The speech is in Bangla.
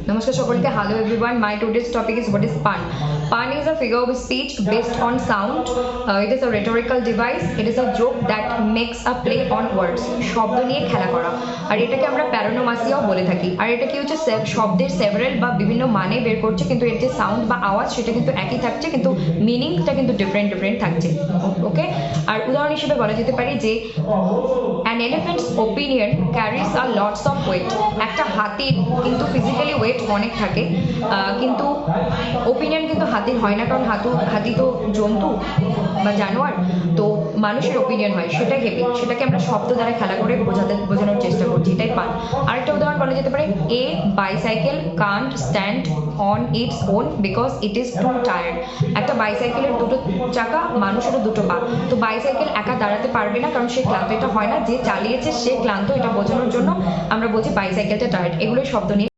Namaskar সকলকে, hello everyone. My today's topic is what is pun. Pun is a figure of speech based on sound. It is a rhetorical device. It is a joke that makes a play on words. শব্দ নিয়ে খেলা করা, আর এটাকে আমরা প্যারোনোমাসিয়াও বলে থাকি। আর এটা কি হচ্ছে, শব্দের সেভারাল বা বিভিন্ন মানে বের করছে, কিন্তু এর যে সাউন্ড বা আওয়াজ সেটা কিন্তু একই থাকছে, কিন্তু মিনিংটা কিন্তু ডিফারেন্ট থাকছে। ওকে, আর উদাহরণ হিসেবে বলা যেতে পারে যে an elephant's opinion carries a lots of weight. একটা হাতির কিন্তু ফিজিক্যালি ওয়েট অনেক থাকে, কিন্তু ওপিনিয়ন কিন্তু হাতির হয় না, কারণ হাতি তো জন্তু বা জানোয়ার, তো মানুষের ওপিনিয়ন হয়, সেটা হেভি। সেটাকে আমরা শব্দ দ্বারা খেলা করে বোঝানোর চেষ্টা করছি, এটাই পান। আরেকটা উদাহরণ বলা যেতে পারে, এ bicycle Kant stand on its own because it is two tired. একটা বাইসাইকেলের দুটো চাকা, মানুষেরও দুটো পা, তো বাইসাইকেল একা দাঁড়াতে পারবে না, কারণ সে ক্লান্ত। এটা হয় না যে চালিয়েছে সে ক্লান্ত, এটা বোঝানোর জন্য আমরা বলছি বাইসাইকেলটা টায়ার্ড। এগুলোই শব্দ নিয়ে